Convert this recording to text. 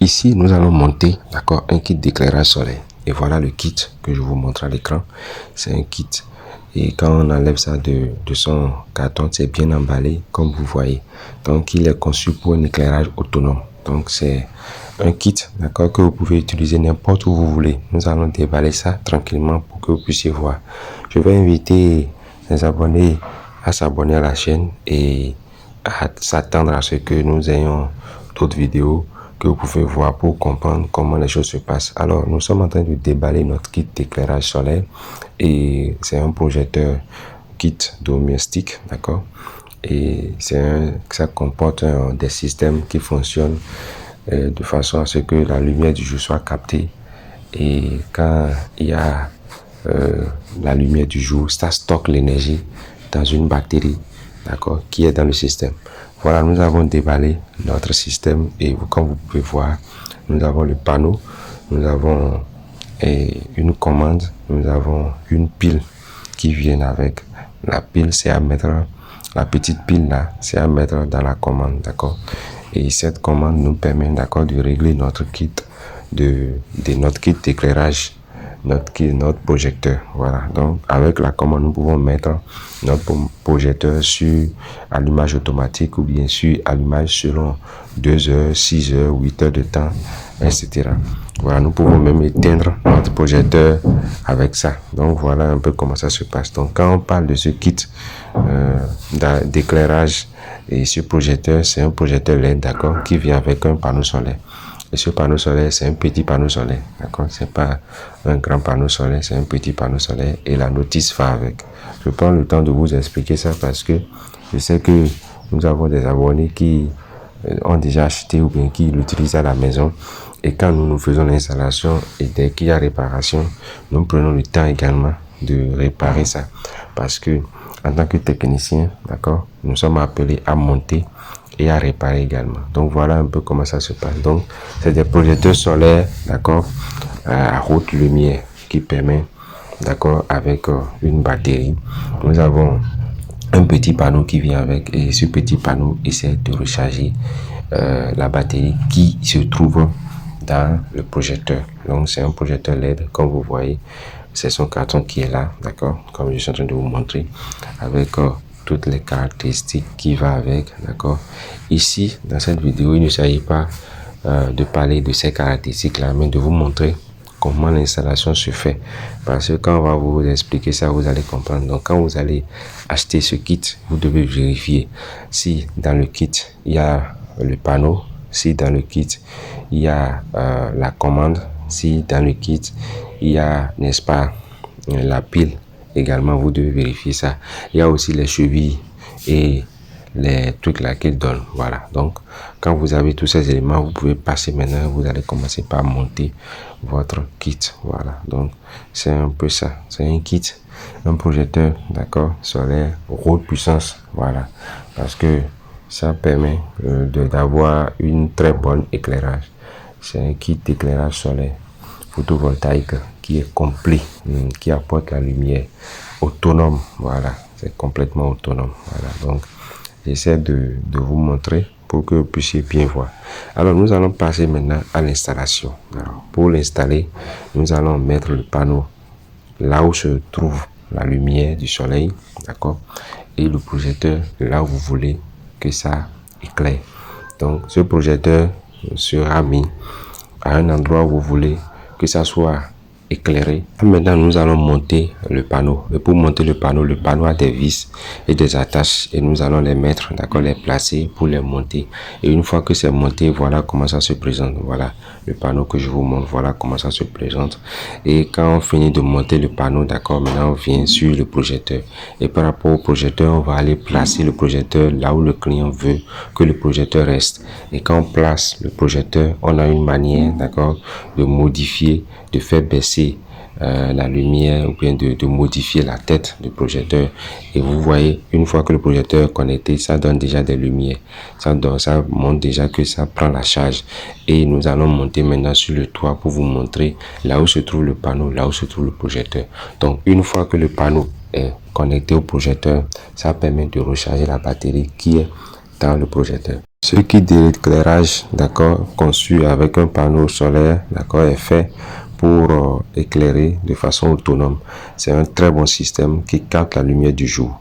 ici, nous allons monter, d'accord, un kit d'éclairage solaire. Et voilà le kit que je vous montre à l'écran. C'est un kit. Et quand on enlève ça de son carton, c'est bien emballé, comme vous voyez. Donc, il est conçu pour un éclairage autonome. Donc, c'est un kit, d'accord, que vous pouvez utiliser n'importe où vous voulez. Nous allons déballer ça tranquillement pour que vous puissiez voir. Je vais inviter les abonnés à s'abonner à la chaîne et à s'attendre à ce que nous ayons d'autres vidéos que vous pouvez voir pour comprendre comment les choses se passent. Alors, nous sommes en train de déballer notre kit d'éclairage solaire et c'est un projecteur kit domestique, d'accord? Et ça comporte des systèmes qui fonctionnent de façon à ce que la lumière du jour soit captée. Et quand il y a la lumière du jour, ça stocke l'énergie dans une batterie, d'accord, qui est dans le système. Voilà, nous avons déballé notre système et comme vous pouvez voir, nous avons le panneau, nous avons une commande, nous avons une pile qui vient avec. La pile, c'est à mettre, la petite pile là, c'est à mettre dans la commande, d'accord. Et cette commande nous permet, d'accord, de régler notre kit notre kit d'éclairage, notre projecteur. Voilà, donc avec la commande nous pouvons mettre notre projecteur sur allumage automatique ou bien sur allumage selon 2 heures, 6 heures, 8 heures de temps, etc. Voilà, nous pouvons même éteindre notre projecteur avec ça. Donc voilà un peu comment ça se passe. Donc quand on parle de ce kit d'éclairage et ce projecteur, c'est un projecteur LED, d'accord, qui vient avec un panneau solaire. Et ce panneau solaire, c'est un petit panneau solaire, d'accord, c'est pas un grand panneau solaire, c'est un petit panneau solaire et la notice va avec. Je prends le temps de vous expliquer ça parce que je sais que nous avons des abonnés qui ont déjà acheté ou bien qui l'utilisent à la maison. Et quand nous faisons l'installation et dès qu'il y a réparation, nous prenons le temps également de réparer ça. Parce que en tant que technicien, d'accord, nous sommes appelés à monter et à réparer également. Donc voilà un peu comment ça se passe. Donc c'est des projecteurs solaires, d'accord, à haute lumière qui permet, d'accord, avec une batterie. Nous avons un petit panneau qui vient avec et ce petit panneau essaie de recharger la batterie qui se trouve dans le projecteur. Donc c'est un projecteur LED, comme vous voyez, c'est son carton qui est là, d'accord, comme je suis en train de vous montrer, avec toutes les caractéristiques qui va avec, d'accord. Ici, dans cette vidéo, il ne s'agit pas de parler de ces caractéristiques là, mais de vous montrer comment l'installation se fait, parce que quand on va vous expliquer ça, vous allez comprendre. Donc quand vous allez acheter ce kit, vous devez vérifier si dans le kit il y a le panneau, si dans le kit il y a la commande, si dans le kit il y a, n'est-ce pas, la pile également, vous devez vérifier ça. Il y a aussi les chevilles et les trucs là qu'ils donnent. Voilà, donc quand vous avez tous ces éléments, vous pouvez passer maintenant, vous allez commencer par monter votre kit. Voilà, donc c'est un peu ça, c'est un kit, un projecteur, d'accord, solaire haute puissance. Voilà, parce que ça permet d'avoir une très bonne éclairage. C'est un kit d'éclairage solaire photovoltaïque qui est complet, qui apporte la lumière, autonome. Voilà, c'est complètement autonome. Voilà, donc j'essaie de vous montrer pour que vous puissiez bien voir. Alors nous allons passer maintenant à l'installation. Pour l'installer, nous allons mettre le panneau là où se trouve la lumière du soleil, d'accord, et le projecteur là où vous voulez que ça éclaire. Donc ce projecteur sera mis à un endroit où vous voulez que ça soit éclairé. Maintenant, nous allons monter le panneau. Et pour monter le panneau a des vis et des attaches et nous allons les mettre, d'accord, les placer pour les monter. Et une fois que c'est monté, voilà comment ça se présente. Voilà le panneau que je vous montre. Voilà comment ça se présente. Et quand on finit de monter le panneau, d'accord, maintenant on vient sur le projecteur. Et par rapport au projecteur, on va aller placer le projecteur là où le client veut que le projecteur reste. Et quand on place le projecteur, on a une manière, d'accord, de modifier, de faire baisser la lumière ou bien de modifier la tête du projecteur. Et vous voyez, une fois que le projecteur est connecté, ça donne déjà des lumières, ça montre déjà que ça prend la charge. Et nous allons monter maintenant sur le toit pour vous montrer là où se trouve le panneau, là où se trouve le projecteur. Donc une fois que le panneau est connecté au projecteur, ça permet de recharger la batterie qui est dans le projecteur. Ce kit d'éclairage, d'accord, conçu avec un panneau solaire, d'accord, est fait pour éclairer de façon autonome. C'est un très bon système qui capte la lumière du jour.